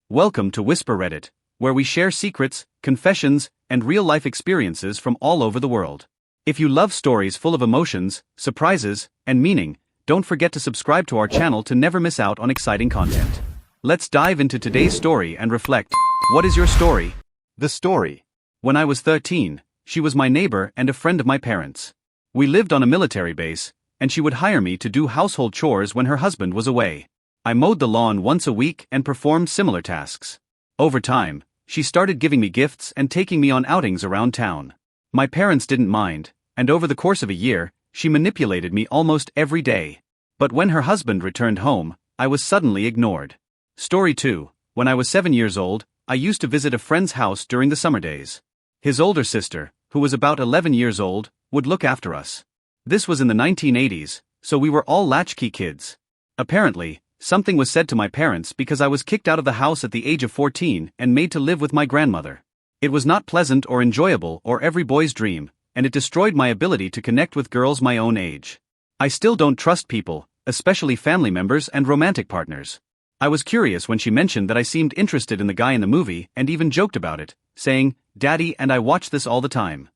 Welcome to Whisper Reddit, where we share secrets, confessions, and real-life experiences from all over the world. If you love stories full of emotions, surprises, and meaning, don't forget to subscribe to our channel to never miss out on exciting content. Let's dive into today's story and reflect. What is your story? The story. When I was 13, she was my neighbor and a friend of my parents. We lived on a military base, and she would hire me to do household chores when her husband was away. I mowed the lawn once a week and performed similar tasks. Over time, she started giving me gifts and taking me on outings around town. My parents didn't mind, and over the course of a year, she manipulated me almost every day. But when her husband returned home, I was suddenly ignored. Story 2. When I was 7 years old, I used to visit a friend's house during the summer days. His older sister, who was about 11 years old, would look after us. This was in the 1980s, so we were all latchkey kids. Apparently, something was said to my parents because I was kicked out of the house at the age of 14 and made to live with my grandmother. It was not pleasant or enjoyable or every boy's dream, and it destroyed my ability to connect with girls my own age. I still don't trust people, especially family members and romantic partners. I was curious when she mentioned that I seemed interested in the guy in the movie and even joked about it, saying, "Daddy and I watch this all the time."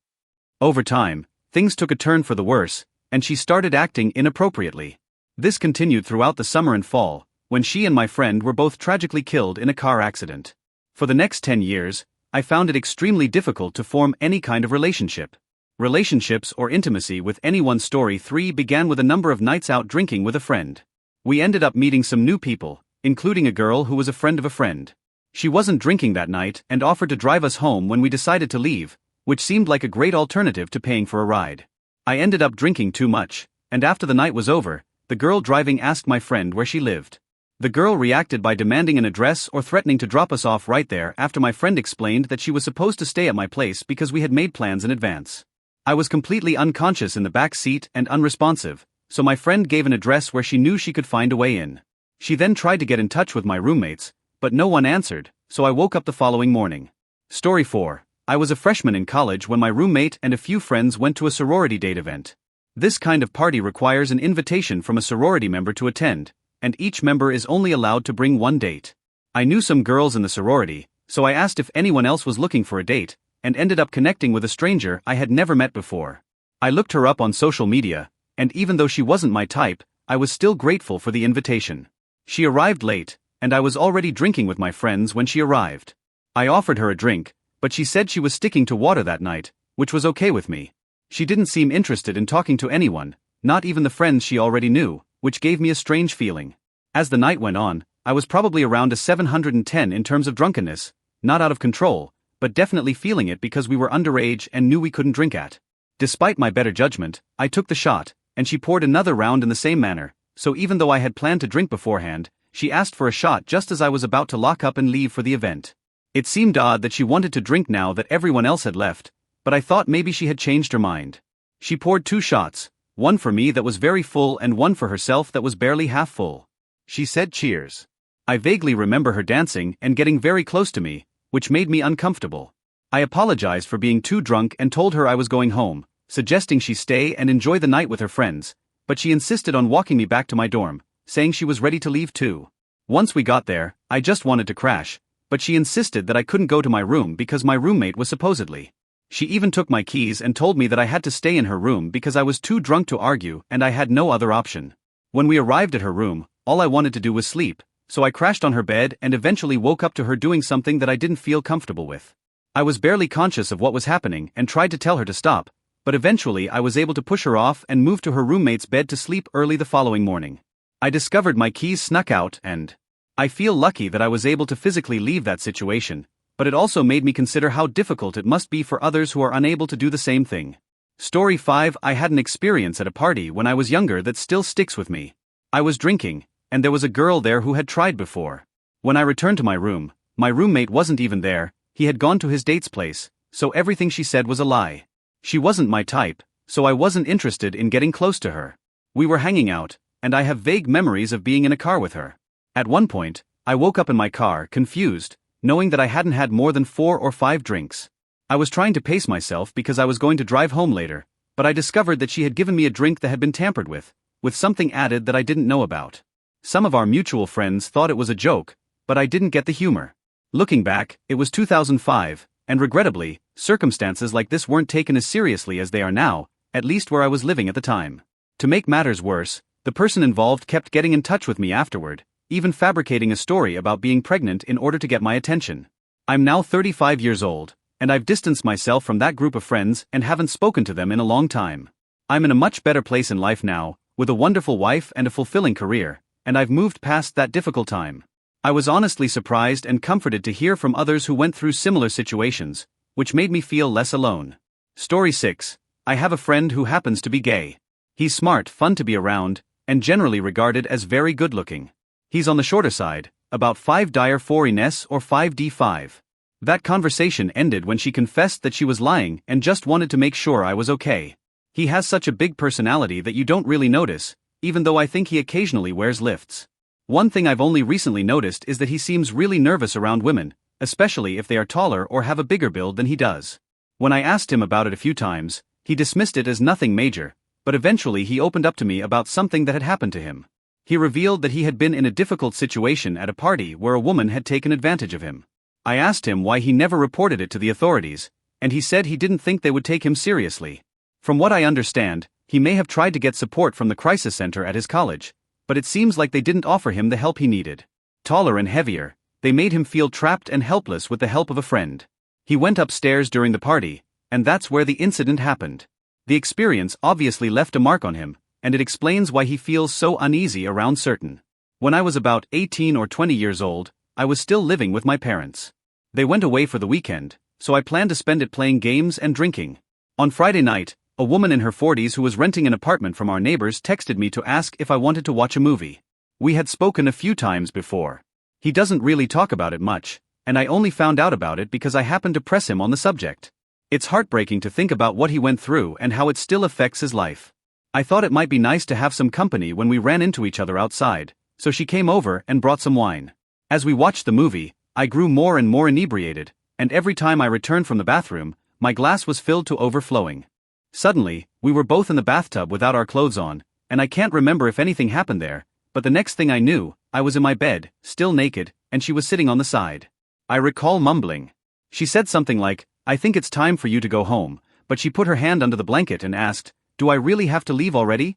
Over time, things took a turn for the worse, and she started acting inappropriately. This continued throughout the summer and fall, when she and my friend were both tragically killed in a car accident. For the next 10 years, I found it extremely difficult to form any kind of relationship. Relationships or intimacy with anyone. Story 3 began with a number of nights out drinking with a friend. We ended up meeting some new people, including a girl who was a friend of a friend. She wasn't drinking that night and offered to drive us home when we decided to leave, which seemed like a great alternative to paying for a ride. I ended up drinking too much, and after the night was over, the girl driving asked my friend where she lived. The girl reacted by demanding an address or threatening to drop us off right there after my friend explained that she was supposed to stay at my place because we had made plans in advance. I was completely unconscious in the back seat and unresponsive, so my friend gave an address where she knew she could find a way in. She then tried to get in touch with my roommates, but no one answered, so I woke up the following morning. Story 4. I was a freshman in college when my roommate and a few friends went to a sorority date event. This kind of party requires an invitation from a sorority member to attend, and each member is only allowed to bring one date. I knew some girls in the sorority, so I asked if anyone else was looking for a date, and ended up connecting with a stranger I had never met before. I looked her up on social media, and even though she wasn't my type, I was still grateful for the invitation. She arrived late, and I was already drinking with my friends when she arrived. I offered her a drink, but she said she was sticking to water that night, which was okay with me. She didn't seem interested in talking to anyone, not even the friends she already knew, which gave me a strange feeling. As the night went on, I was probably around a 710 in terms of drunkenness, not out of control, but definitely feeling it because we were underage and knew we couldn't drink at. Despite my better judgment, I took the shot, and she poured another round in the same manner, so even though I had planned to drink beforehand, she asked for a shot just as I was about to lock up and leave for the event. It seemed odd that she wanted to drink now that everyone else had left, but I thought maybe she had changed her mind. She poured 2 shots, one for me that was very full and one for herself that was barely half full. She said cheers. I vaguely remember her dancing and getting very close to me, which made me uncomfortable. I apologized for being too drunk and told her I was going home, suggesting she stay and enjoy the night with her friends, but she insisted on walking me back to my dorm, saying she was ready to leave too. Once we got there, I just wanted to crash, but she insisted that I couldn't go to my room because my roommate was supposedly. She even took my keys and told me that I had to stay in her room because I was too drunk to argue and I had no other option. When we arrived at her room, all I wanted to do was sleep, so I crashed on her bed and eventually woke up to her doing something that I didn't feel comfortable with. I was barely conscious of what was happening and tried to tell her to stop, but eventually I was able to push her off and move to her roommate's bed to sleep early the following morning. I discovered my keys snuck out and I feel lucky that I was able to physically leave that situation, but it also made me consider how difficult it must be for others who are unable to do the same thing. Story 5. I had an experience at a party when I was younger that still sticks with me. I was drinking, and there was a girl there who had tried before. When I returned to my room, my roommate wasn't even there, he had gone to his date's place, so everything she said was a lie. She wasn't my type, so I wasn't interested in getting close to her. We were hanging out, and I have vague memories of being in a car with her. At one point, I woke up in my car, confused, knowing that I hadn't had more than 4 or 5 drinks. I was trying to pace myself because I was going to drive home later, but I discovered that she had given me a drink that had been tampered with something added that I didn't know about. Some of our mutual friends thought it was a joke, but I didn't get the humor. Looking back, it was 2005, and regrettably, circumstances like this weren't taken as seriously as they are now, at least where I was living at the time. To make matters worse, the person involved kept getting in touch with me afterward, even fabricating a story about being pregnant in order to get my attention. I'm now 35 years old, and I've distanced myself from that group of friends and haven't spoken to them in a long time. I'm in a much better place in life now, with a wonderful wife and a fulfilling career, and I've moved past that difficult time. I was honestly surprised and comforted to hear from others who went through similar situations, which made me feel less alone. Story 6. I have a friend who happens to be gay. He's smart, fun to be around, and generally regarded as very good-looking. He's on the shorter side, about 5'4" or 5'5". That conversation ended when she confessed that she was lying and just wanted to make sure I was okay. He has such a big personality that you don't really notice, even though I think he occasionally wears lifts. One thing I've only recently noticed is that he seems really nervous around women, especially if they are taller or have a bigger build than he does. When I asked him about it a few times, he dismissed it as nothing major, but eventually he opened up to me about something that had happened to him. He revealed that he had been in a difficult situation at a party where a woman had taken advantage of him. I asked him why he never reported it to the authorities, and he said he didn't think they would take him seriously. From what I understand, he may have tried to get support from the crisis center at his college, but it seems like they didn't offer him the help he needed. Taller and heavier, they made him feel trapped and helpless with the help of a friend. He went upstairs during the party, and that's where the incident happened. The experience obviously left a mark on him, and it explains why he feels so uneasy around certain. When I was about 18 or 20 years old, I was still living with my parents. They went away for the weekend, so I planned to spend it playing games and drinking. On Friday night, a woman in her 40s who was renting an apartment from our neighbors texted me to ask if I wanted to watch a movie. We had spoken a few times before. He doesn't really talk about it much, and I only found out about it because I happened to press him on the subject. It's heartbreaking to think about what he went through and how it still affects his life. I thought it might be nice to have some company when we ran into each other outside, so she came over and brought some wine. As we watched the movie, I grew more and more inebriated, and every time I returned from the bathroom, my glass was filled to overflowing. Suddenly, we were both in the bathtub without our clothes on, and I can't remember if anything happened there, but the next thing I knew, I was in my bed, still naked, and she was sitting on the side. I recall mumbling. She said something like, "I think it's time for you to go home," but she put her hand under the blanket and asked, "Do I really have to leave already?"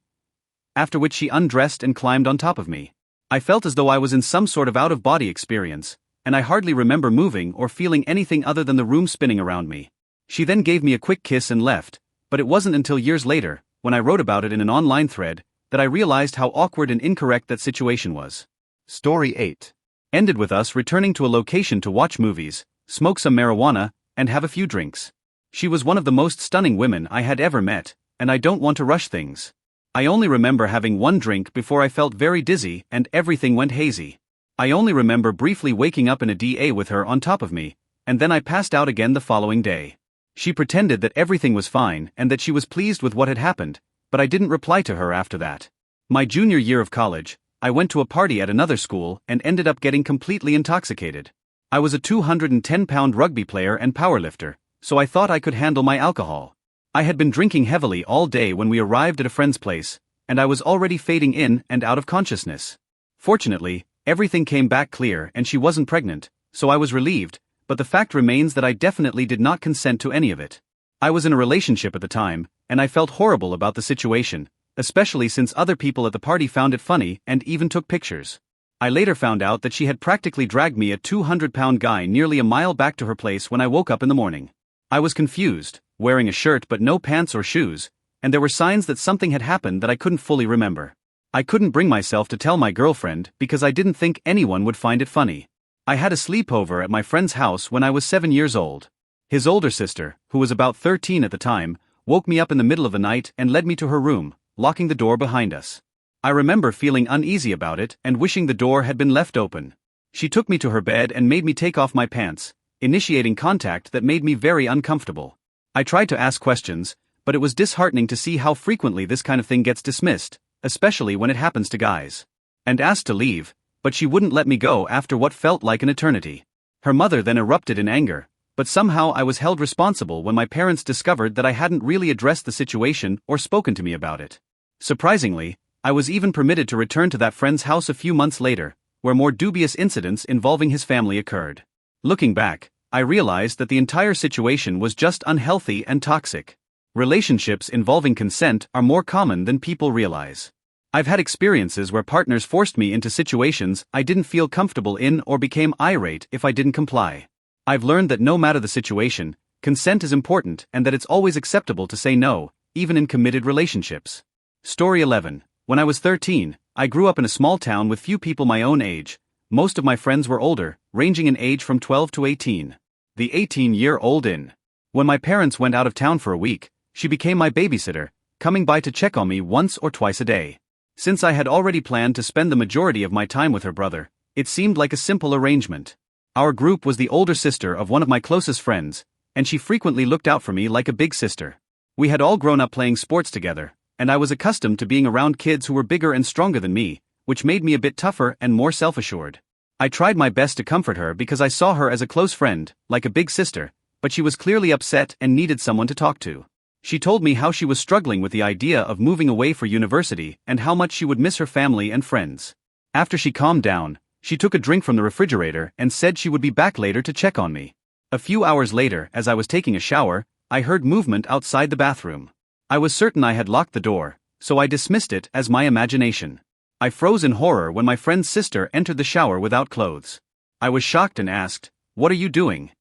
After which she undressed and climbed on top of me. I felt as though I was in some sort of out-of-body experience, and I hardly remember moving or feeling anything other than the room spinning around me. She then gave me a quick kiss and left, but it wasn't until years later, when I wrote about it in an online thread, that I realized how awkward and incorrect that situation was. Story 8. Ended with us returning to a location to watch movies, smoke some marijuana, and have a few drinks. She was one of the most stunning women I had ever met, and I don't want to rush things. I only remember having one drink before I felt very dizzy and everything went hazy. I only remember briefly waking up in a DA with her on top of me, and then I passed out again the following day. She pretended that everything was fine and that she was pleased with what had happened, but I didn't reply to her after that. My junior year of college, I went to a party at another school and ended up getting completely intoxicated. I was a 210-pound rugby player and powerlifter, so I thought I could handle my alcohol. I had been drinking heavily all day when we arrived at a friend's place, and I was already fading in and out of consciousness. Fortunately, everything came back clear and she wasn't pregnant, so I was relieved, but the fact remains that I definitely did not consent to any of it. I was in a relationship at the time, and I felt horrible about the situation, especially since other people at the party found it funny and even took pictures. I later found out that she had practically dragged me, a 200-pound guy, nearly a mile back to her place when I woke up in the morning. I was confused, wearing a shirt but no pants or shoes, and there were signs that something had happened that I couldn't fully remember. I couldn't bring myself to tell my girlfriend because I didn't think anyone would find it funny. I had a sleepover at my friend's house when I was 7 years old. His older sister, who was about 13 at the time, woke me up in the middle of the night and led me to her room, locking the door behind us. I remember feeling uneasy about it and wishing the door had been left open. She took me to her bed and made me take off my pants, initiating contact that made me very uncomfortable. I tried to ask questions, but it was disheartening to see how frequently this kind of thing gets dismissed, especially when it happens to guys. And asked to leave, but she wouldn't let me go after what felt like an eternity. Her mother then erupted in anger, but somehow I was held responsible when my parents discovered that I hadn't really addressed the situation or spoken to me about it. Surprisingly, I was even permitted to return to that friend's house a few months later, where more dubious incidents involving his family occurred. Looking back, I realized that the entire situation was just unhealthy and toxic. Relationships involving consent are more common than people realize. I've had experiences where partners forced me into situations I didn't feel comfortable in or became irate if I didn't comply. I've learned that no matter the situation, consent is important and that it's always acceptable to say no, even in committed relationships. Story 11. When I was 13, I grew up in a small town with few people my own age. Most of my friends were older, ranging in age from 12 to 18. The 18-year-old in. When my parents went out of town for a week, she became my babysitter, coming by to check on me once or twice a day. Since I had already planned to spend the majority of my time with her brother, it seemed like a simple arrangement. Our group was the older sister of one of my closest friends, and she frequently looked out for me like a big sister. We had all grown up playing sports together, and I was accustomed to being around kids who were bigger and stronger than me, which made me a bit tougher and more self-assured. I tried my best to comfort her because I saw her as a close friend, like a big sister, but she was clearly upset and needed someone to talk to. She told me how she was struggling with the idea of moving away for university and how much she would miss her family and friends. After she calmed down, she took a drink from the refrigerator and said she would be back later to check on me. A few hours later, as I was taking a shower, I heard movement outside the bathroom. I was certain I had locked the door, so I dismissed it as my imagination. I froze in horror when my friend's sister entered the shower without clothes. I was shocked and asked, "What are you doing?"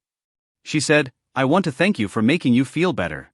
She said, "I want to thank you for making you feel better."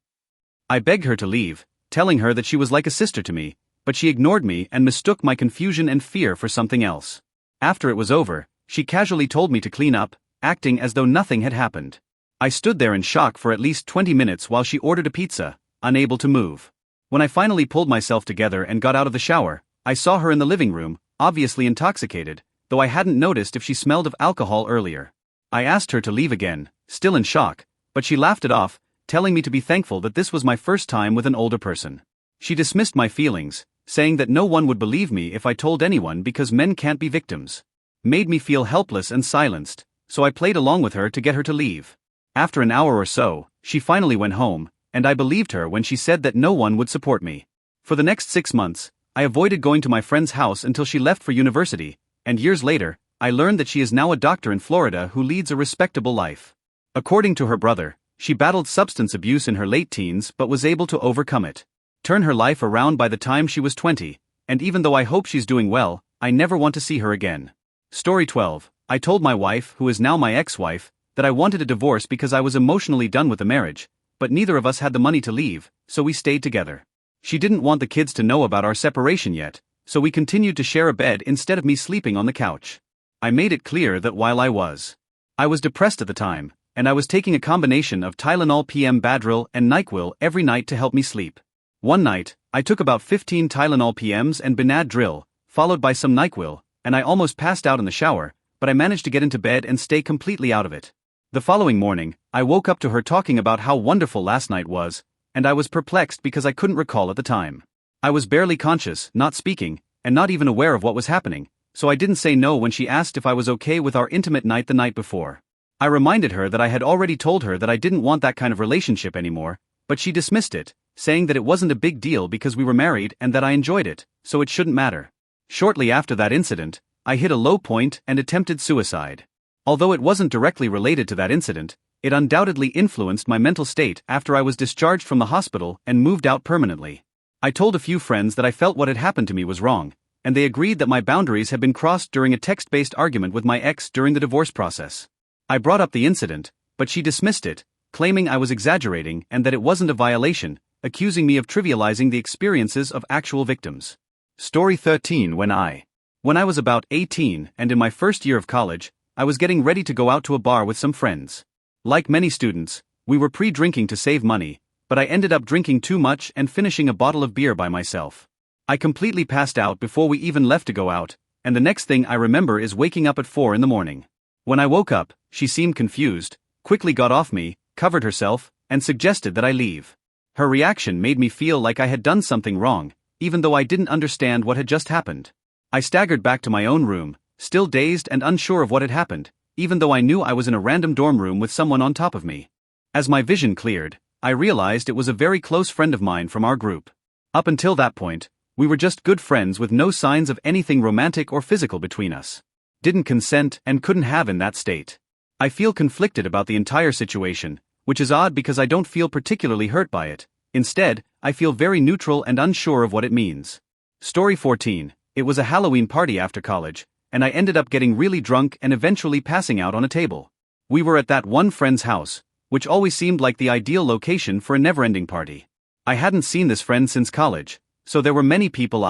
I begged her to leave, telling her that she was like a sister to me, but she ignored me and mistook my confusion and fear for something else. After it was over, she casually told me to clean up, acting as though nothing had happened. I stood there in shock for at least 20 minutes while she ordered a pizza, unable to move. When I finally pulled myself together and got out of the shower, I saw her in the living room, obviously intoxicated, though I hadn't noticed if she smelled of alcohol earlier. I asked her to leave again, still in shock, but she laughed it off, telling me to be thankful that this was my first time with an older person. She dismissed my feelings, saying that no one would believe me if I told anyone because men can't be victims. Made me feel helpless and silenced, so I played along with her to get her to leave. After an hour or so, she finally went home, and I believed her when she said that no one would support me. For the next 6 months, I avoided going to my friend's house until she left for university, and years later, I learned that she is now a doctor in Florida who leads a respectable life. According to her brother, she battled substance abuse in her late teens but was able to overcome it. Turn her life around by the time she was 20, and even though I hope she's doing well, I never want to see her again. Story 12. I told my wife, who is now my ex-wife, that I wanted a divorce because I was emotionally done with the marriage, but neither of us had the money to leave, so we stayed together. She didn't want the kids to know about our separation yet, so we continued to share a bed instead of me sleeping on the couch. I made it clear that while I was depressed at the time, and I was taking a combination of Tylenol PM Badril and NyQuil every night to help me sleep. One night, I took about 15 Tylenol PMs and Benadryl, followed by some NyQuil, and I almost passed out in the shower, but I managed to get into bed and stay completely out of it. The following morning, I woke up to her talking about how wonderful last night was, and I was perplexed because I couldn't recall at the time. I was barely conscious, not speaking, and not even aware of what was happening, so I didn't say no when she asked if I was okay with our intimate night the night before. I reminded her that I had already told her that I didn't want that kind of relationship anymore, but she dismissed it, saying that it wasn't a big deal because we were married and that I enjoyed it, so it shouldn't matter. Shortly after that incident, I hit a low point and attempted suicide. Although it wasn't directly related to that incident, it undoubtedly influenced my mental state after I was discharged from the hospital and moved out permanently. I told a few friends that I felt what had happened to me was wrong, and they agreed that my boundaries had been crossed during a text-based argument with my ex during the divorce process. I brought up the incident, but she dismissed it, claiming I was exaggerating and that it wasn't a violation, accusing me of trivializing the experiences of actual victims. Story 13. When I was about 18 and in my first year of college, I was getting ready to go out to a bar with some friends. Like many students, we were pre-drinking to save money, but I ended up drinking too much and finishing a bottle of beer by myself. I completely passed out before we even left to go out, and the next thing I remember is waking up at 4 in the morning. When I woke up, she seemed confused, quickly got off me, covered herself, and suggested that I leave. Her reaction made me feel like I had done something wrong, even though I didn't understand what had just happened. I staggered back to my own room, still dazed and unsure of what had happened, even though I knew I was in a random dorm room with someone on top of me. As my vision cleared, I realized it was a very close friend of mine from our group. Up until that point, we were just good friends with no signs of anything romantic or physical between us. Didn't consent and couldn't have in that state. I feel conflicted about the entire situation, which is odd because I don't feel particularly hurt by it. Instead, I feel very neutral and unsure of what it means. Story 14. It was a Halloween party after college, and I ended up getting really drunk and eventually passing out on a table. We were at that one friend's house, which always seemed like the ideal location for a never-ending party. I hadn't seen this friend since college, so there were many people.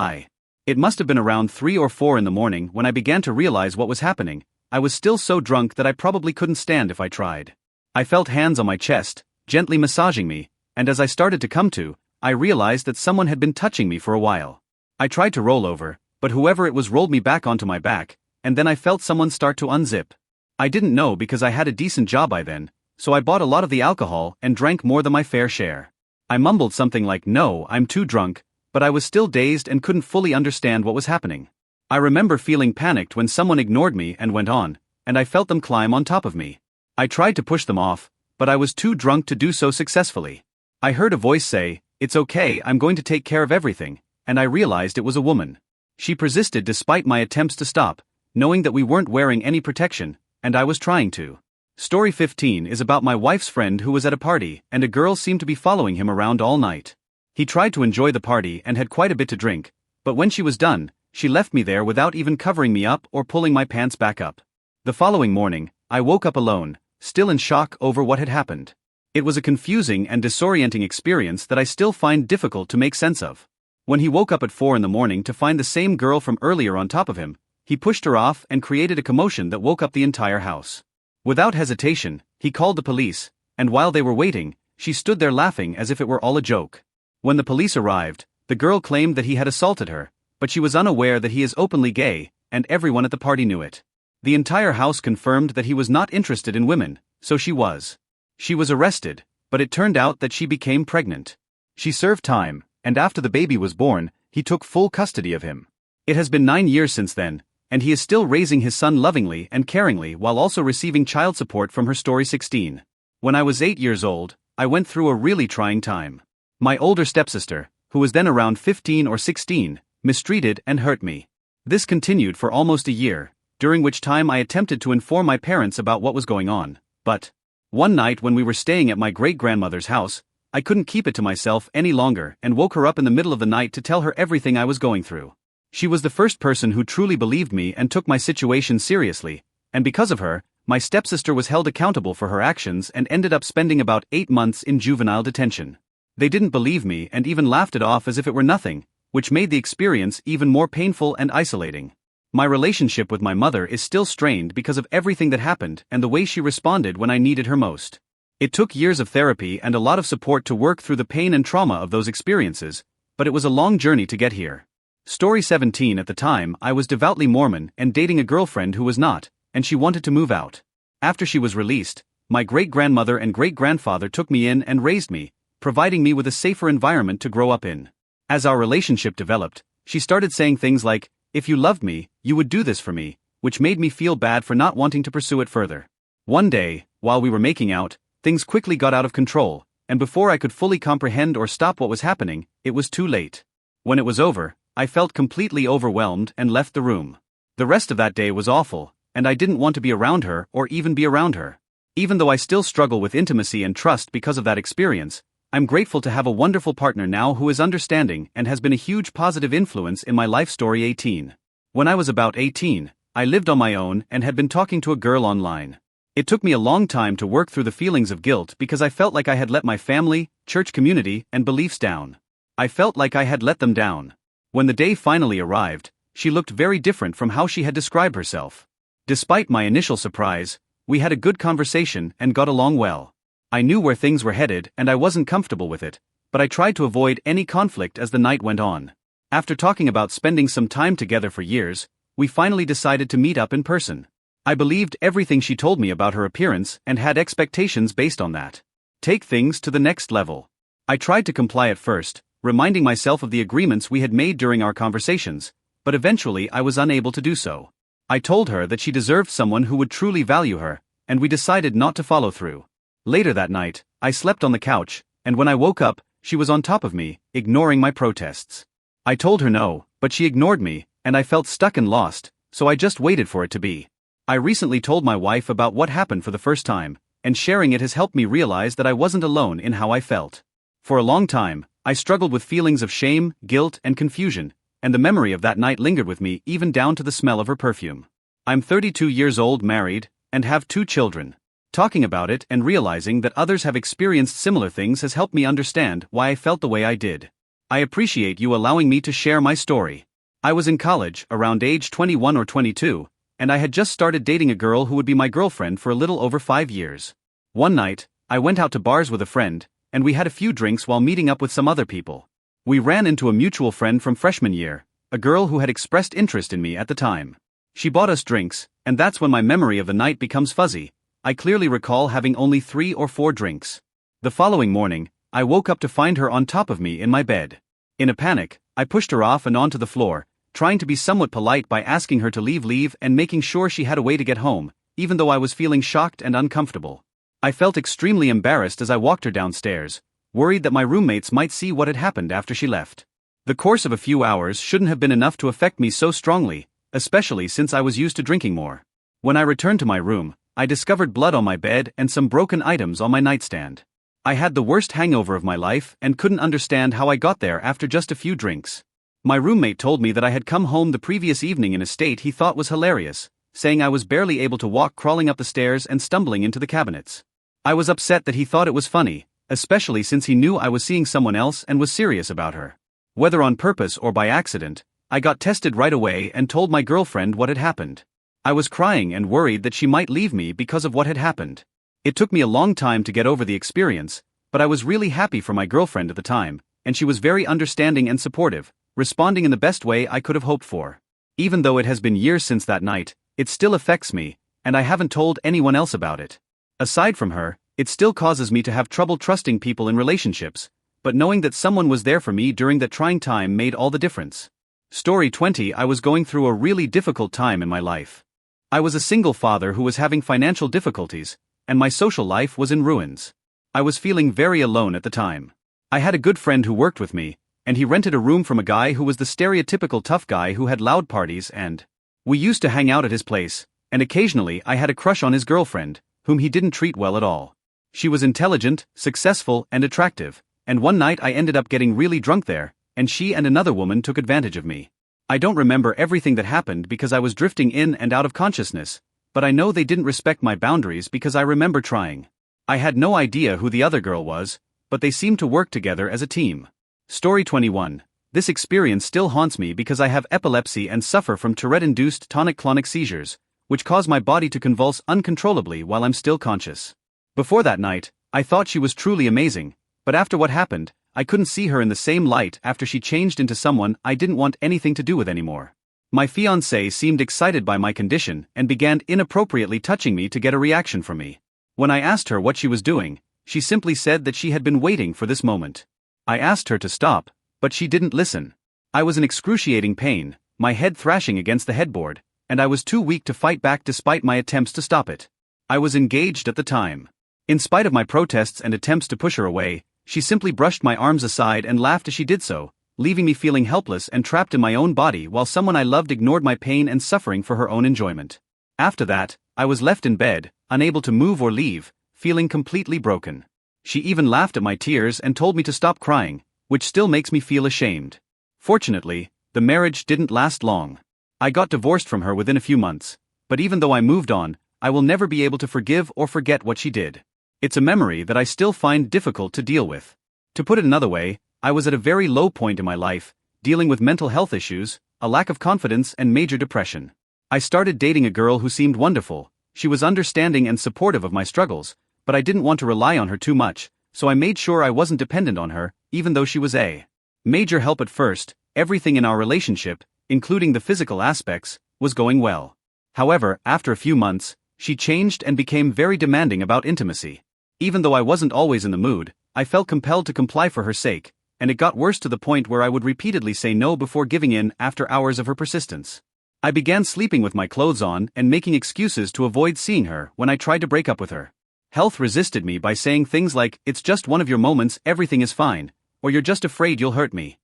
It must have been around 3 or 4 in the morning when I began to realize what was happening. I was still so drunk that I probably couldn't stand if I tried. I felt hands on my chest, gently massaging me, and as I started to come to, I realized that someone had been touching me for a while. I tried to roll over, but whoever it was rolled me back onto my back, and then I felt someone start to unzip. I didn't know because I had a decent job by then, so I bought a lot of the alcohol and drank more than my fair share. I mumbled something like, "No, I'm too drunk," but I was still dazed and couldn't fully understand what was happening. I remember feeling panicked when someone ignored me and went on, and I felt them climb on top of me. I tried to push them off, but I was too drunk to do so successfully. I heard a voice say, "It's okay, I'm going to take care of everything," and I realized it was a woman. She persisted despite my attempts to stop, knowing that we weren't wearing any protection, and I was trying to. Story 15 is about my wife's friend who was at a party, and a girl seemed to be following him around all night. He tried to enjoy the party and had quite a bit to drink, but when she was done, she left me there without even covering me up or pulling my pants back up. The following morning, I woke up alone, still in shock over what had happened. It was a confusing and disorienting experience that I still find difficult to make sense of. When he woke up at 4 in the morning to find the same girl from earlier on top of him, he pushed her off and created a commotion that woke up the entire house. Without hesitation, he called the police, and while they were waiting, she stood there laughing as if it were all a joke. When the police arrived, the girl claimed that he had assaulted her, but she was unaware that he is openly gay, and everyone at the party knew it. The entire house confirmed that he was not interested in women, so she was. She was arrested, but it turned out that she became pregnant. She served time, and after the baby was born, he took full custody of him. It has been 9 years since then, and he is still raising his son lovingly and caringly while also receiving child support from her. Story 16. When I was 8 years old, I went through a really trying time. My older stepsister, who was then around 15 or 16, mistreated and hurt me. This continued for almost a year, during which time I attempted to inform my parents about what was going on, but one night when we were staying at my great-grandmother's house, I couldn't keep it to myself any longer and woke her up in the middle of the night to tell her everything I was going through. She was the first person who truly believed me and took my situation seriously, and because of her, my stepsister was held accountable for her actions and ended up spending about 8 months in juvenile detention. They didn't believe me and even laughed it off as if it were nothing, which made the experience even more painful and isolating. My relationship with my mother is still strained because of everything that happened and the way she responded when I needed her most. It took years of therapy and a lot of support to work through the pain and trauma of those experiences, but it was a long journey to get here. Story 17. At the time, I was devoutly Mormon and dating a girlfriend who was not, and she wanted to move out. After she was released, my great-grandmother and great-grandfather took me in and raised me, providing me with a safer environment to grow up in. As our relationship developed, she started saying things like, "If you loved me, you would do this for me," which made me feel bad for not wanting to pursue it further. One day, while we were making out, things quickly got out of control, and before I could fully comprehend or stop what was happening, it was too late. When it was over, I felt completely overwhelmed and left the room. The rest of that day was awful, and I didn't want to be around her or even be around her. Even though I still struggle with intimacy and trust because of that experience, I'm grateful to have a wonderful partner now who is understanding and has been a huge positive influence in my life. Story 18. When I was about 18, I lived on my own and had been talking to a girl online. It took me a long time to work through the feelings of guilt because I felt like I had let my family, church community, and beliefs down. I felt like I had let them down. When the day finally arrived, she looked very different from how she had described herself. Despite my initial surprise, we had a good conversation and got along well. I knew where things were headed and I wasn't comfortable with it, but I tried to avoid any conflict as the night went on. After talking about spending some time together for years, we finally decided to meet up in person. I believed everything she told me about her appearance and had expectations based on that. Take things to the next level. I tried to comply at first, reminding myself of the agreements we had made during our conversations, but eventually I was unable to do so. I told her that she deserved someone who would truly value her, and we decided not to follow through. Later that night, I slept on the couch, and when I woke up, she was on top of me, ignoring my protests. I told her no, but she ignored me, and I felt stuck and lost, so I just waited for it to be. I recently told my wife about what happened for the first time, and sharing it has helped me realize that I wasn't alone in how I felt. For a long time, I struggled with feelings of shame, guilt, and confusion, and the memory of that night lingered with me even down to the smell of her perfume. I'm 32 years old, married, and have 2 children. Talking about it and realizing that others have experienced similar things has helped me understand why I felt the way I did. I appreciate you allowing me to share my story. I was in college, around age 21 or 22, and I had just started dating a girl who would be my girlfriend for a little over 5 years. One night, I went out to bars with a friend, and we had a few drinks while meeting up with some other people. We ran into a mutual friend from freshman year, a girl who had expressed interest in me at the time. She bought us drinks, and that's when my memory of the night becomes fuzzy. I clearly recall having only 3 or 4 drinks. The following morning, I woke up to find her on top of me in my bed. In a panic, I pushed her off and onto the floor, trying to be somewhat polite by asking her to leave and making sure she had a way to get home, even though I was feeling shocked and uncomfortable. I felt extremely embarrassed as I walked her downstairs, worried that my roommates might see what had happened after she left. The course of a few hours shouldn't have been enough to affect me so strongly, especially since I was used to drinking more. When I returned to my room, I discovered blood on my bed and some broken items on my nightstand. I had the worst hangover of my life and couldn't understand how I got there after just a few drinks. My roommate told me that I had come home the previous evening in a state he thought was hilarious, saying I was barely able to walk, crawling up the stairs and stumbling into the cabinets. I was upset that he thought it was funny, especially since he knew I was seeing someone else and was serious about her. Whether on purpose or by accident, I got tested right away and told my girlfriend what had happened. I was crying and worried that she might leave me because of what had happened. It took me a long time to get over the experience, but I was really happy for my girlfriend at the time, and she was very understanding and supportive, responding in the best way I could have hoped for. Even though it has been years since that night, it still affects me, and I haven't told anyone else about it. Aside from her, it still causes me to have trouble trusting people in relationships, but knowing that someone was there for me during that trying time made all the difference. Story 20. I was going through a really difficult time in my life. I was a single father who was having financial difficulties, and my social life was in ruins. I was feeling very alone at the time. I had a good friend who worked with me, and he rented a room from a guy who was the stereotypical tough guy who had loud parties, and we used to hang out at his place, and occasionally I had a crush on his girlfriend, whom he didn't treat well at all. She was intelligent, successful, and attractive, and one night I ended up getting really drunk there, and she and another woman took advantage of me. I don't remember everything that happened because I was drifting in and out of consciousness, but I know they didn't respect my boundaries because I remember trying. I had no idea who the other girl was, but they seemed to work together as a team. Story 21. This experience still haunts me because I have epilepsy and suffer from Tourette-induced tonic-clonic seizures, which cause my body to convulse uncontrollably while I'm still conscious. Before that night, I thought she was truly amazing, but after what happened, I couldn't see her in the same light after she changed into someone I didn't want anything to do with anymore. My fiancé seemed excited by my condition and began inappropriately touching me to get a reaction from me. When I asked her what she was doing, she simply said that she had been waiting for this moment. I asked her to stop, but she didn't listen. I was in excruciating pain, my head thrashing against the headboard, and I was too weak to fight back despite my attempts to stop it. I was engaged at the time. In spite of my protests and attempts to push her away, she simply brushed my arms aside and laughed as she did so, leaving me feeling helpless and trapped in my own body while someone I loved ignored my pain and suffering for her own enjoyment. After that, I was left in bed, unable to move or leave, feeling completely broken. She even laughed at my tears and told me to stop crying, which still makes me feel ashamed. Fortunately, the marriage didn't last long. I got divorced from her within a few months, but even though I moved on, I will never be able to forgive or forget what she did. It's a memory that I still find difficult to deal with. To put it another way, I was at a very low point in my life, dealing with mental health issues, a lack of confidence, and major depression. I started dating a girl who seemed wonderful. She was understanding and supportive of my struggles, but I didn't want to rely on her too much, so I made sure I wasn't dependent on her, even though she was a major help at first. Everything in our relationship, including the physical aspects, was going well. However, after a few months, she changed and became very demanding about intimacy. Even though I wasn't always in the mood, I felt compelled to comply for her sake, and it got worse to the point where I would repeatedly say no before giving in after hours of her persistence. I began sleeping with my clothes on and making excuses to avoid seeing her when I tried to break up with her. Health resisted me by saying things like, "It's just one of your moments, everything is fine," or "You're just afraid you'll hurt me."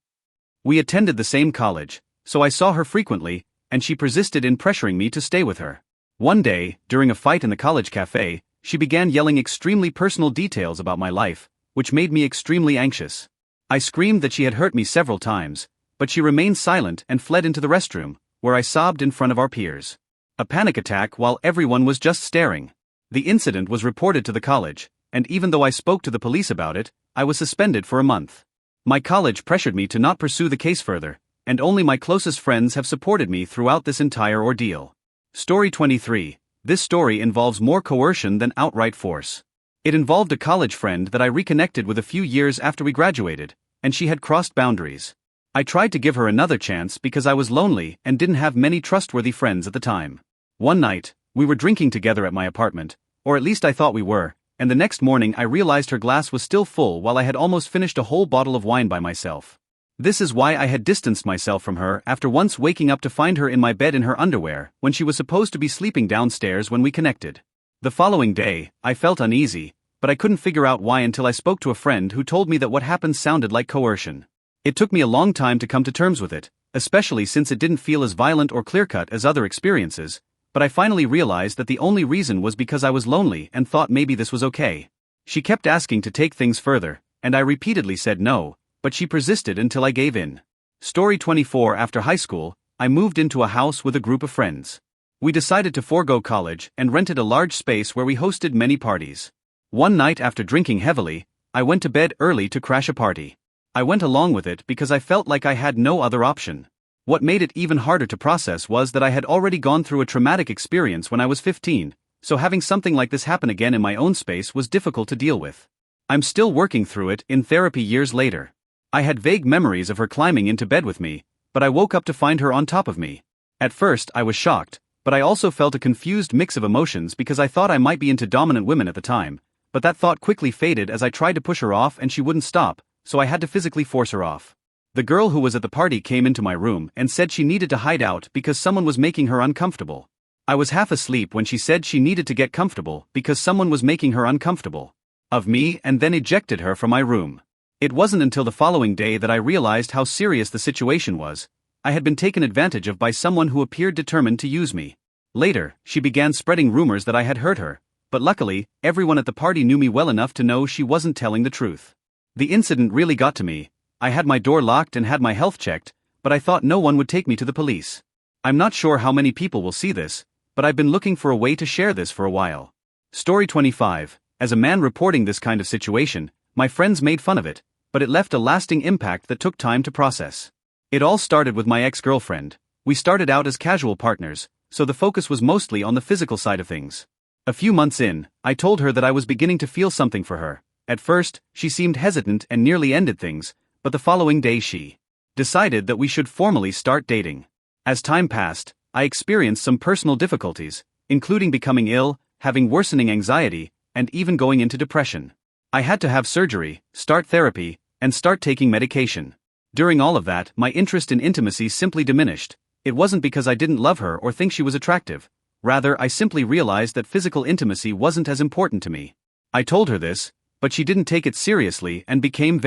We attended the same college, so I saw her frequently, and she persisted in pressuring me to stay with her. One day, during a fight in the college cafe, she began yelling extremely personal details about my life, which made me extremely anxious. I screamed that she had hurt me several times, but she remained silent and fled into the restroom, where I sobbed in front of our peers. A panic attack while everyone was just staring. The incident was reported to the college, and even though I spoke to the police about it, I was suspended for a month. My college pressured me to not pursue the case further, and only my closest friends have supported me throughout this entire ordeal. Story 23. This story involves more coercion than outright force. It involved a college friend that I reconnected with a few years after we graduated, and she had crossed boundaries. I tried to give her another chance because I was lonely and didn't have many trustworthy friends at the time. One night, we were drinking together at my apartment, or at least I thought we were, and the next morning I realized her glass was still full while I had almost finished a whole bottle of wine by myself. This is why I had distanced myself from her after once waking up to find her in my bed in her underwear when she was supposed to be sleeping downstairs when we connected. The following day, I felt uneasy, but I couldn't figure out why until I spoke to a friend who told me that what happened sounded like coercion. It took me a long time to come to terms with it, especially since it didn't feel as violent or clear-cut as other experiences, but I finally realized that the only reason was because I was lonely and thought maybe this was okay. She kept asking to take things further, and I repeatedly said no, but she persisted until I gave in. Story 24. After high school, I moved into a house with a group of friends. We decided to forego college and rented a large space where we hosted many parties. One night after drinking heavily, I went to bed early to crash a party. I went along with it because I felt like I had no other option. What made it even harder to process was that I had already gone through a traumatic experience when I was 15, so having something like this happen again in my own space was difficult to deal with. I'm still working through it in therapy years later. I had vague memories of her climbing into bed with me, but I woke up to find her on top of me. At first, I was shocked, but I also felt a confused mix of emotions because I thought I might be into dominant women at the time, but that thought quickly faded as I tried to push her off and she wouldn't stop, so I had to physically force her off. The girl who was at the party came into my room and said she needed to hide out because someone was making her uncomfortable. I was half asleep when she said she needed to get comfortable because someone was making her uncomfortable of me and then ejected her from my room. It wasn't until the following day that I realized how serious the situation was. I had been taken advantage of by someone who appeared determined to use me. Later, she began spreading rumors that I had hurt her, but luckily, everyone at the party knew me well enough to know she wasn't telling the truth. The incident really got to me. I had my door locked and had my health checked, but I thought no one would take me to the police. I'm not sure how many people will see this, but I've been looking for a way to share this for a while. Story 25. As a man reporting this kind of situation, my friends made fun of it, but it left a lasting impact that took time to process. It all started with my ex-girlfriend. We started out as casual partners, so the focus was mostly on the physical side of things. A few months in, I told her that I was beginning to feel something for her. At first, she seemed hesitant and nearly ended things, but the following day she decided that we should formally start dating. As time passed, I experienced some personal difficulties, including becoming ill, having worsening anxiety, and even going into depression. I had to have surgery, start therapy, and start taking medication. During all of that, my interest in intimacy simply diminished. It wasn't because I didn't love her or think she was attractive. Rather, I simply realized that physical intimacy wasn't as important to me. I told her this, but she didn't take it seriously and became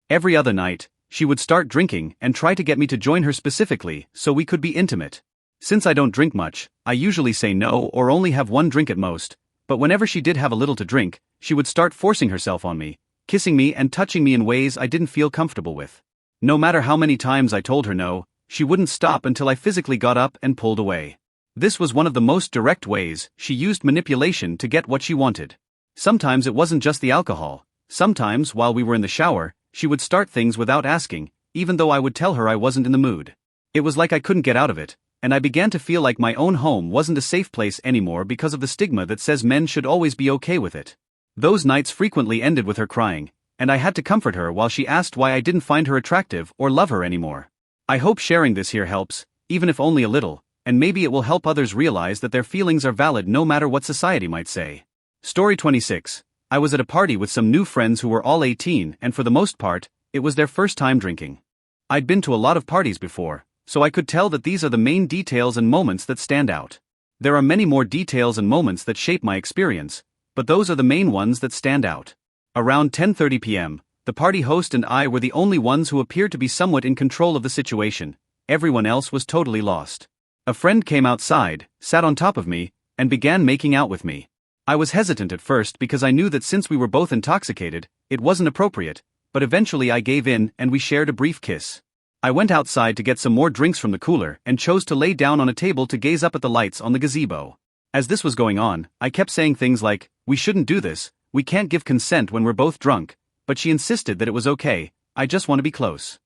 every other night, she would start drinking and try to get me to join her specifically so we could be intimate. Since I don't drink much, I usually say no or only have one drink at most, but whenever she did have a little to drink, she would start forcing herself on me, kissing me and touching me in ways I didn't feel comfortable with. No matter how many times I told her no, she wouldn't stop until I physically got up and pulled away. This was one of the most direct ways she used manipulation to get what she wanted. Sometimes it wasn't just the alcohol. Sometimes, while we were in the shower, she would start things without asking, even though I would tell her I wasn't in the mood. It was like I couldn't get out of it, and I began to feel like my own home wasn't a safe place anymore because of the stigma that says men should always be okay with it. Those nights frequently ended with her crying, and I had to comfort her while she asked why I didn't find her attractive or love her anymore. I hope sharing this here helps, even if only a little, and maybe it will help others realize that their feelings are valid no matter what society might say. Story 26. I was at a party with some new friends who were all 18 and for the most part, it was their first time drinking. I'd been to a lot of parties before, so I could tell that these are the main details and moments that stand out. There are many more details and moments that shape my experience, but those are the main ones that stand out. Around 10:30 p.m., the party host and I were the only ones who appeared to be somewhat in control of the situation. Everyone else was totally lost. A friend came outside, sat on top of me, and began making out with me. I was hesitant at first because I knew that since we were both intoxicated, it wasn't appropriate, but eventually I gave in and we shared a brief kiss. I went outside to get some more drinks from the cooler and chose to lay down on a table to gaze up at the lights on the gazebo. As this was going on, I kept saying things like, "We shouldn't do this, we can't give consent when we're both drunk," but she insisted that it was okay, "I just want to be close."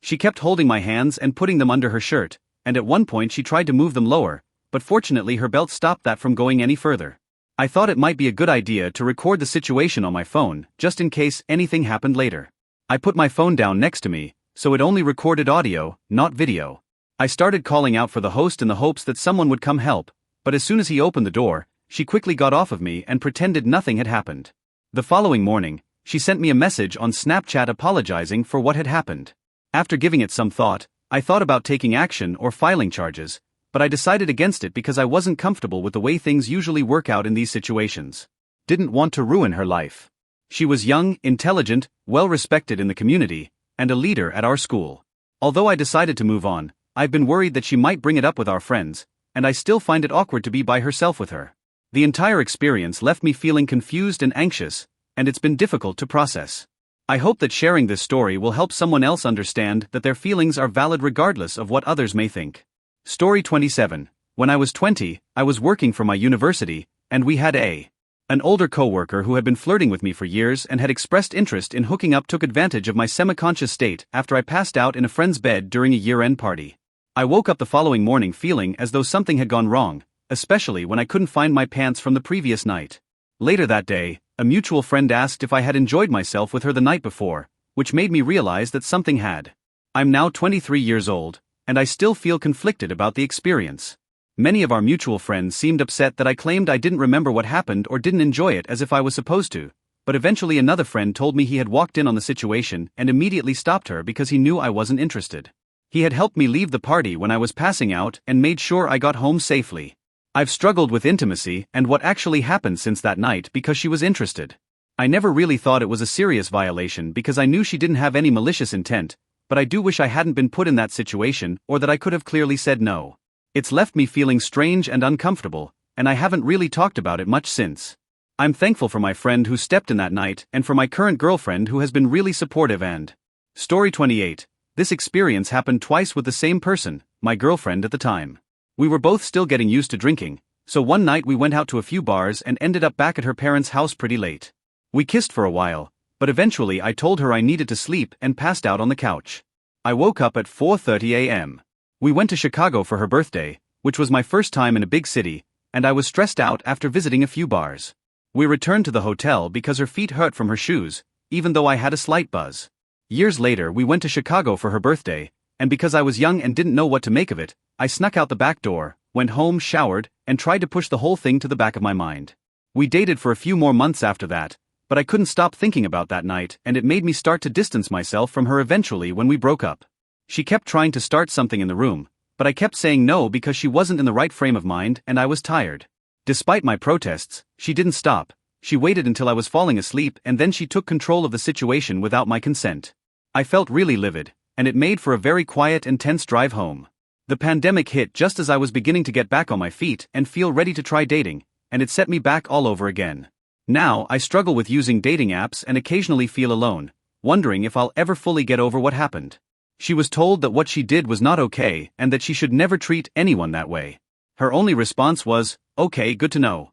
She kept holding my hands and putting them under her shirt, and at one point she tried to move them lower, but fortunately her belt stopped that from going any further. I thought it might be a good idea to record the situation on my phone, just in case anything happened later. I put my phone down next to me, so it only recorded audio, not video. I started calling out for the host in the hopes that someone would come help, but as soon as he opened the door, she quickly got off of me and pretended nothing had happened. The following morning, she sent me a message on Snapchat apologizing for what had happened. After giving it some thought, I thought about taking action or filing charges, but I decided against it because I wasn't comfortable with the way things usually work out in these situations. Didn't want to ruin her life. She was young, intelligent, well-respected in the community, and a leader at our school. Although I decided to move on, I've been worried that she might bring it up with our friends, and I still find it awkward to be by herself with her. The entire experience left me feeling confused and anxious, and it's been difficult to process. I hope that sharing this story will help someone else understand that their feelings are valid regardless of what others may think. Story 27. When I was 20, I was working for my university, and we had an older coworker who had been flirting with me for years and had expressed interest in hooking up. Took advantage of my semi-conscious state after I passed out in a friend's bed during a year-end party. I woke up the following morning feeling as though something had gone wrong, especially when I couldn't find my pants from the previous night. Later that day, a mutual friend asked if I had enjoyed myself with her the night before, which made me realize that something had. I'm now 23 years old, and I still feel conflicted about the experience. Many of our mutual friends seemed upset that I claimed I didn't remember what happened or didn't enjoy it as if I was supposed to, but eventually another friend told me he had walked in on the situation and immediately stopped her because he knew I wasn't interested. He had helped me leave the party when I was passing out and made sure I got home safely. I've struggled with intimacy and what actually happened since that night because she was interested. I never really thought it was a serious violation because I knew she didn't have any malicious intent, but I do wish I hadn't been put in that situation or that I could have clearly said no. It's left me feeling strange and uncomfortable, and I haven't really talked about it much since. I'm thankful for my friend who stepped in that night and for my current girlfriend who has been really supportive and. Story 28. This experience happened twice with the same person, my girlfriend at the time. We were both still getting used to drinking, so one night we went out to a few bars and ended up back at her parents' house pretty late. We kissed for a while, but eventually I told her I needed to sleep and passed out on the couch. I woke up at 4:30 a.m. We went to Chicago for her birthday, which was my first time in a big city, and I was stressed out after visiting a few bars. We returned to the hotel because her feet hurt from her shoes, even though I had a slight buzz. Years later we went to Chicago for her birthday, and because I was young and didn't know what to make of it, I snuck out the back door, went home, showered, and tried to push the whole thing to the back of my mind. We dated for a few more months after that, but I couldn't stop thinking about that night and it made me start to distance myself from her eventually when we broke up. She kept trying to start something in the room, but I kept saying no because she wasn't in the right frame of mind and I was tired. Despite my protests, she didn't stop. She waited until I was falling asleep and then she took control of the situation without my consent. I felt really livid, and it made for a very quiet and tense drive home. The pandemic hit just as I was beginning to get back on my feet and feel ready to try dating, and it set me back all over again. Now I struggle with using dating apps and occasionally feel alone, wondering if I'll ever fully get over what happened. She was told that what she did was not okay and that she should never treat anyone that way. Her only response was, "Okay, good to know."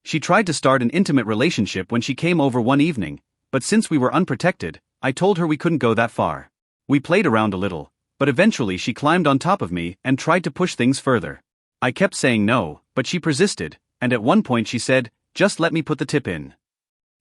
She tried to start an intimate relationship when she came over one evening, but since we were unprotected, I told her we couldn't go that far. We played around a little, but eventually she climbed on top of me and tried to push things further. I kept saying no, but she persisted, and at one point she said, "Just let me put the tip in."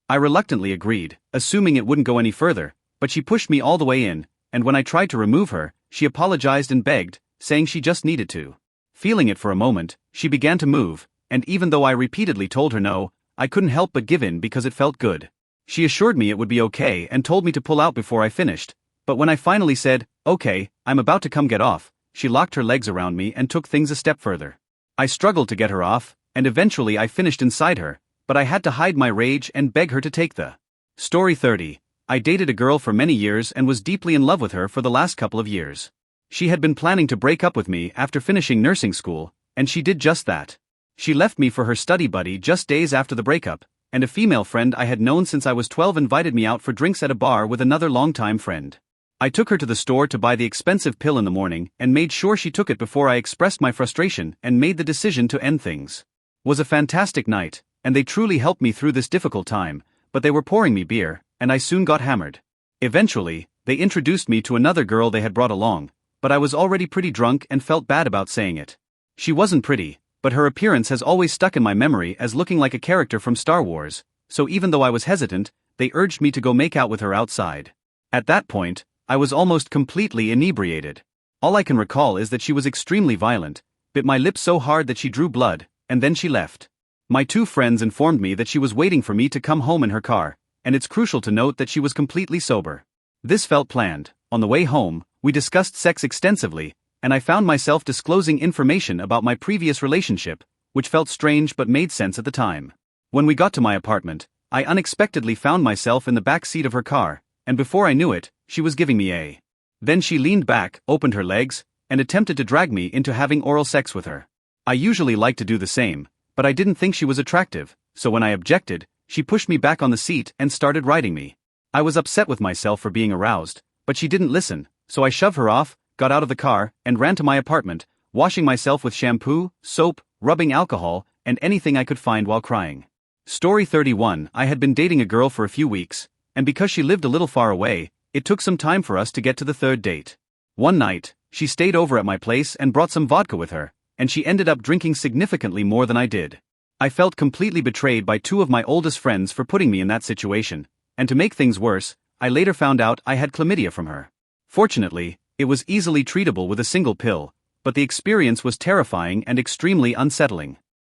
I reluctantly agreed, assuming it wouldn't go any further, but she pushed me all the way in, and when I tried to remove her, she apologized and begged, saying she just needed to. Feeling it for a moment, she began to move, and even though I repeatedly told her no, I couldn't help but give in because it felt good. She assured me it would be okay and told me to pull out before I finished, but when I finally said, "Okay, I'm about to come get off," she locked her legs around me and took things a step further. I struggled to get her off, and eventually I finished inside her, but I had to hide my rage and beg her to take the. Story 30. I dated a girl for many years and was deeply in love with her for the last couple of years. She had been planning to break up with me after finishing nursing school, and she did just that. She left me for her study buddy just days after the breakup, and a female friend I had known since I was 12 invited me out for drinks at a bar with another longtime friend. I took her to the store to buy the expensive pill in the morning and made sure she took it before I expressed my frustration and made the decision to end things. Was a fantastic night, and they truly helped me through this difficult time, but they were pouring me beer, and I soon got hammered. Eventually, they introduced me to another girl they had brought along, but I was already pretty drunk and felt bad about saying it. She wasn't pretty, but her appearance has always stuck in my memory as looking like a character from Star Wars, so even though I was hesitant, they urged me to go make out with her outside. At that point, I was almost completely inebriated. All I can recall is that she was extremely violent, bit my lip so hard that she drew blood, and then she left. My two friends informed me that she was waiting for me to come home in her car, and it's crucial to note that she was completely sober. This felt planned. On the way home, we discussed sex extensively, and I found myself disclosing information about my previous relationship, which felt strange but made sense at the time. When we got to my apartment, I unexpectedly found myself in the back seat of her car, and before I knew it, she was giving me a. Then she leaned back, opened her legs, and attempted to drag me into having oral sex with her. I usually like to do the same, but I didn't think she was attractive, so when I objected, she pushed me back on the seat and started riding me. I was upset with myself for being aroused, but she didn't listen, so I shoved her off, got out of the car, and ran to my apartment, washing myself with shampoo, soap, rubbing alcohol, and anything I could find while crying. Story 31. I had been dating a girl for a few weeks, and because she lived a little far away, it took some time for us to get to the third date. One night, she stayed over at my place and brought some vodka with her, and she ended up drinking significantly more than I did. I felt completely betrayed by two of my oldest friends for putting me in that situation, and to make things worse, I later found out I had chlamydia from her. Fortunately, it was easily treatable with a single pill, but the experience was terrifying and extremely unsettling.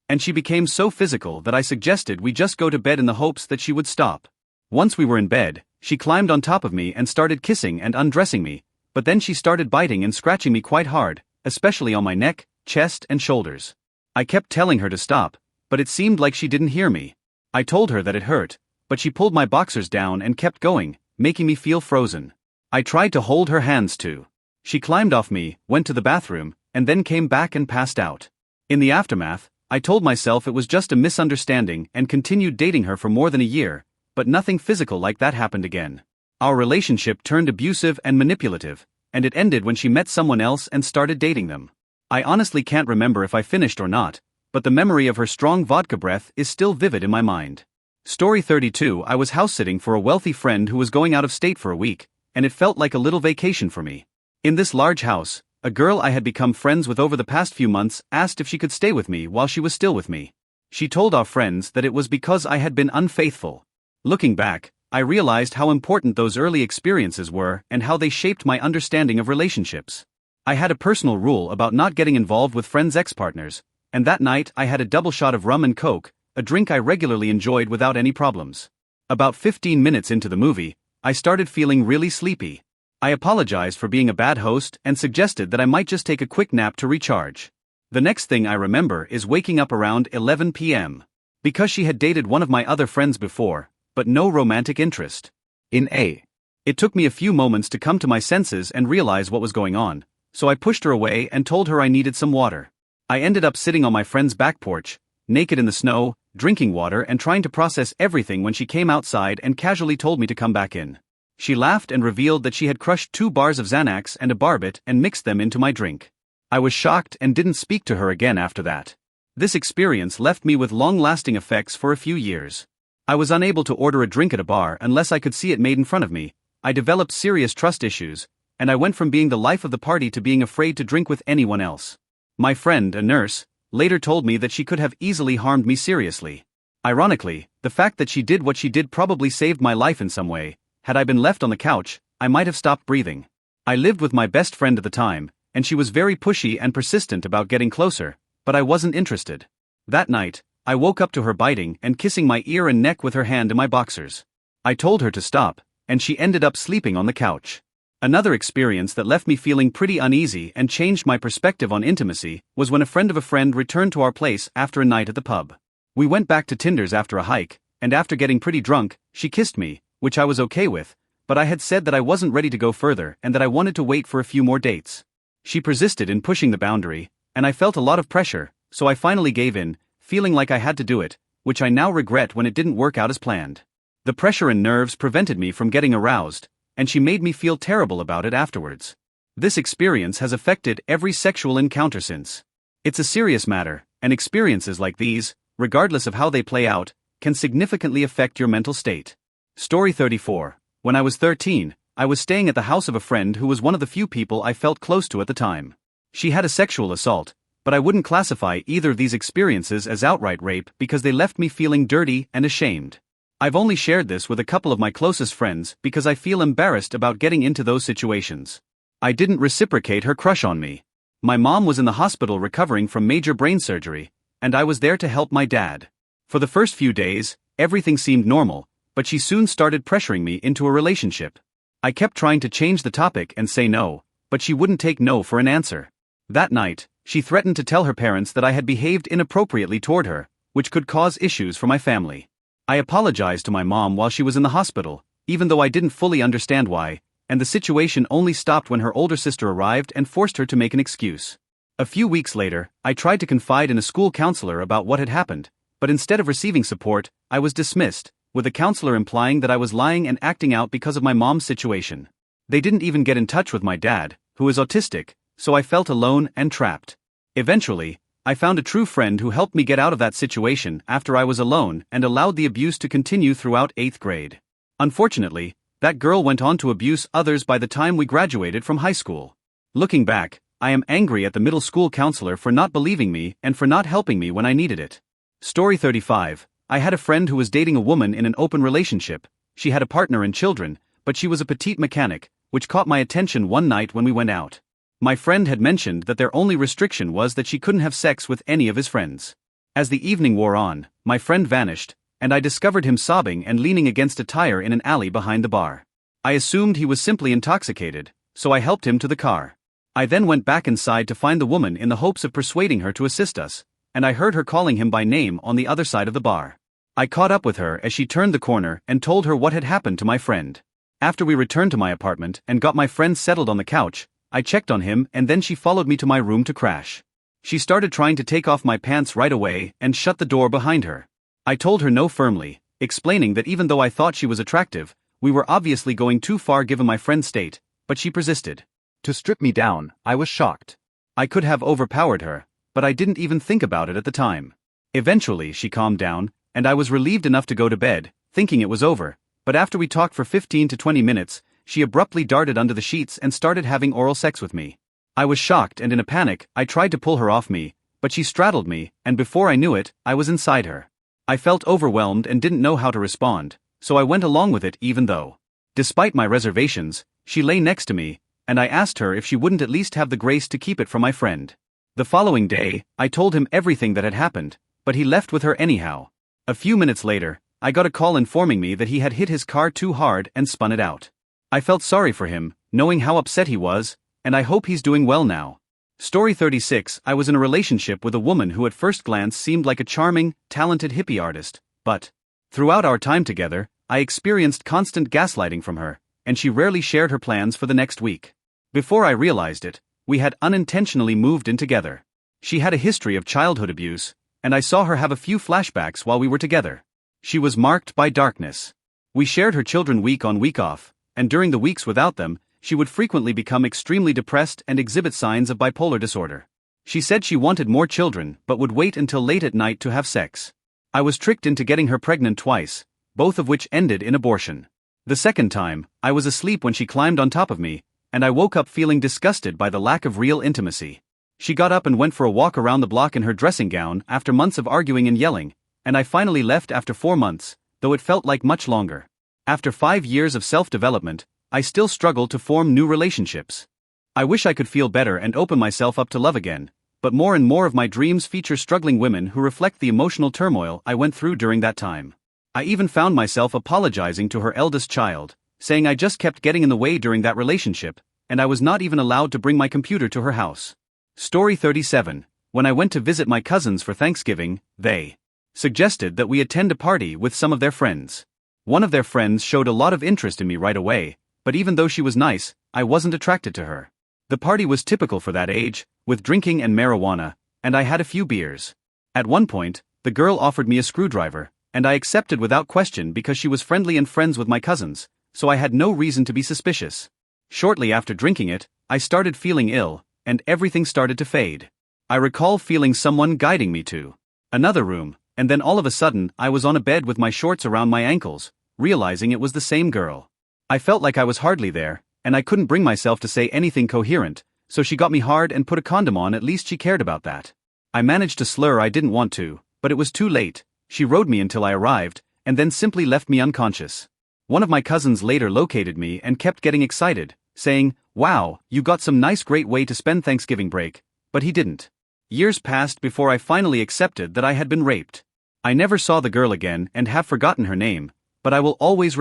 And she became so physical that I suggested we just go to bed in the hopes that she would stop. Once we were in bed, she climbed on top of me and started kissing and undressing me, but then she started biting and scratching me quite hard, especially on my neck, chest, and shoulders. I kept telling her to stop, but it seemed like she didn't hear me. I told her that it hurt, but she pulled my boxers down and kept going, making me feel frozen. I tried to hold her hands too. She climbed off me, went to the bathroom, and then came back and passed out. In the aftermath, I told myself it was just a misunderstanding and continued dating her for more than a year, but nothing physical like that happened again. Our relationship turned abusive and manipulative, and it ended when she met someone else and started dating them. I honestly can't remember if I finished or not, but the memory of her strong vodka breath is still vivid in my mind. Story 32. I was house-sitting for a wealthy friend who was going out of state for a week, and it felt like a little vacation for me. In this large house, a girl I had become friends with over the past few months asked if she could stay with me while she was still with me. She told our friends that it was because I had been unfaithful. Looking back, I realized how important those early experiences were and how they shaped my understanding of relationships. I had a personal rule about not getting involved with friends' ex-partners, and that night I had a double shot of rum and coke, a drink I regularly enjoyed without any problems. About 15 minutes into the movie, I started feeling really sleepy. I apologized for being a bad host and suggested that I might just take a quick nap to recharge. The next thing I remember is waking up around 11 p.m. Because she had dated one of my other friends before, but no romantic interest. It took me a few moments to come to my senses and realize what was going on, so I pushed her away and told her I needed some water. I ended up sitting on my friend's back porch, naked in the snow, drinking water and trying to process everything when she came outside and casually told me to come back in. She laughed and revealed that she had crushed 2 bars of Xanax and a barbit and mixed them into my drink. I was shocked and didn't speak to her again after that. This experience left me with long-lasting effects for a few years. I was unable to order a drink at a bar unless I could see it made in front of me. I developed serious trust issues, and I went from being the life of the party to being afraid to drink with anyone else. My friend, a nurse, later told me that she could have easily harmed me seriously. Ironically, the fact that she did what she did probably saved my life in some way. Had I been left on the couch, I might have stopped breathing. I lived with my best friend at the time, and she was very pushy and persistent about getting closer, but I wasn't interested. That night, I woke up to her biting and kissing my ear and neck with her hand in my boxers. I told her to stop, and she ended up sleeping on the couch. Another experience that left me feeling pretty uneasy and changed my perspective on intimacy was when a friend of a friend returned to our place after a night at the pub. We went back to Tinder's after a hike, and after getting pretty drunk, she kissed me, which I was okay with, but I had said that I wasn't ready to go further and that I wanted to wait for a few more dates. She persisted in pushing the boundary, and I felt a lot of pressure, so I finally gave in, feeling like I had to do it, which I now regret when it didn't work out as planned. The pressure and nerves prevented me from getting aroused, and she made me feel terrible about it afterwards. This experience has affected every sexual encounter since. It's a serious matter, and experiences like these, regardless of how they play out, can significantly affect your mental state. Story 34. When I was 13, I was staying at the house of a friend who was one of the few people I felt close to at the time. She had a sexual assault, but I wouldn't classify either of these experiences as outright rape because they left me feeling dirty and ashamed. I've only shared this with a couple of my closest friends because I feel embarrassed about getting into those situations. I didn't reciprocate her crush on me. My mom was in the hospital recovering from major brain surgery, and I was there to help my dad. For the first few days, everything seemed normal, but she soon started pressuring me into a relationship. I kept trying to change the topic and say no, but she wouldn't take no for an answer. That night, she threatened to tell her parents that I had behaved inappropriately toward her, which could cause issues for my family. I apologized to my mom while she was in the hospital, even though I didn't fully understand why, and the situation only stopped when her older sister arrived and forced her to make an excuse. A few weeks later, I tried to confide in a school counselor about what had happened, but instead of receiving support, I was dismissed, with the counselor implying that I was lying and acting out because of my mom's situation. They didn't even get in touch with my dad, who is autistic, so I felt alone and trapped. Eventually, I found a true friend who helped me get out of that situation after I was alone and allowed the abuse to continue throughout 8th grade. Unfortunately, that girl went on to abuse others by the time we graduated from high school. Looking back, I am angry at the middle school counselor for not believing me and for not helping me when I needed it. Story 35. I had a friend who was dating a woman in an open relationship. She had a partner and children, but she was a petite mechanic, which caught my attention one night when we went out. My friend had mentioned that their only restriction was that she couldn't have sex with any of his friends. As the evening wore on, my friend vanished, and I discovered him sobbing and leaning against a tire in an alley behind the bar. I assumed he was simply intoxicated, so I helped him to the car. I then went back inside to find the woman in the hopes of persuading her to assist us, and I heard her calling him by name on the other side of the bar. I caught up with her as she turned the corner and told her what had happened to my friend. After we returned to my apartment and got my friend settled on the couch, I checked on him and then she followed me to my room to crash. She started trying to take off my pants right away and shut the door behind her. I told her no firmly, explaining that even though I thought she was attractive, we were obviously going too far given my friend's state, but she persisted. To strip me down, I was shocked. I could have overpowered her, but I didn't even think about it at the time. Eventually she calmed down, and I was relieved enough to go to bed, thinking it was over, but after we talked for 15 to 20 minutes, she abruptly darted under the sheets and started having oral sex with me. I was shocked and in a panic, I tried to pull her off me, but she straddled me, and before I knew it, I was inside her. I felt overwhelmed and didn't know how to respond, so I went along with it even though. Despite my reservations, she lay next to me, and I asked her if she wouldn't at least have the grace to keep it from my friend. The following day, I told him everything that had happened, but he left with her anyhow. A few minutes later, I got a call informing me that he had hit his car too hard and spun it out. I felt sorry for him, knowing how upset he was, and I hope he's doing well now. Story 36. I was in a relationship with a woman who at first glance seemed like a charming, talented hippie artist, but throughout our time together, I experienced constant gaslighting from her, and she rarely shared her plans for the next week. Before I realized it, we had unintentionally moved in together. She had a history of childhood abuse, and I saw her have a few flashbacks while we were together. She was marked by darkness. We shared her children week on week off, and during the weeks without them, she would frequently become extremely depressed and exhibit signs of bipolar disorder. She said she wanted more children but would wait until late at night to have sex. I was tricked into getting her pregnant twice, both of which ended in abortion. The second time, I was asleep when she climbed on top of me, and I woke up feeling disgusted by the lack of real intimacy. She got up and went for a walk around the block in her dressing gown after months of arguing and yelling, and I finally left after 4 months, though it felt like much longer. After 5 years of self-development, I still struggle to form new relationships. I wish I could feel better and open myself up to love again, but more and more of my dreams feature struggling women who reflect the emotional turmoil I went through during that time. I even found myself apologizing to her eldest child, saying I just kept getting in the way during that relationship, and I was not even allowed to bring my computer to her house. Story 37. When I went to visit my cousins for Thanksgiving, they suggested that we attend a party with some of their friends. One of their friends showed a lot of interest in me right away, but even though she was nice, I wasn't attracted to her. The party was typical for that age, with drinking and marijuana, and I had a few beers. At one point, The girl offered me a screwdriver, and I accepted without question because she was friendly and friends with my cousins, so I had no reason to be suspicious. Shortly after drinking it, I started feeling ill, and everything started to fade. I recall feeling someone guiding me to another room, and then all of a sudden I was on a bed with my shorts around my ankles, realizing it was the same girl. I felt like I was hardly there, and I couldn't bring myself to say anything coherent, so she got me hard and put a condom on. At least she cared about that. I managed to slur I didn't want to, but it was too late. She rode me until I arrived, and then simply left me unconscious. One of my cousins later located me and kept getting excited, saying, "Wow, you got some nice great way to spend Thanksgiving break," but he didn't. Years passed before I finally accepted that I had been raped. I never saw the girl again and have forgotten her name, but I will always remember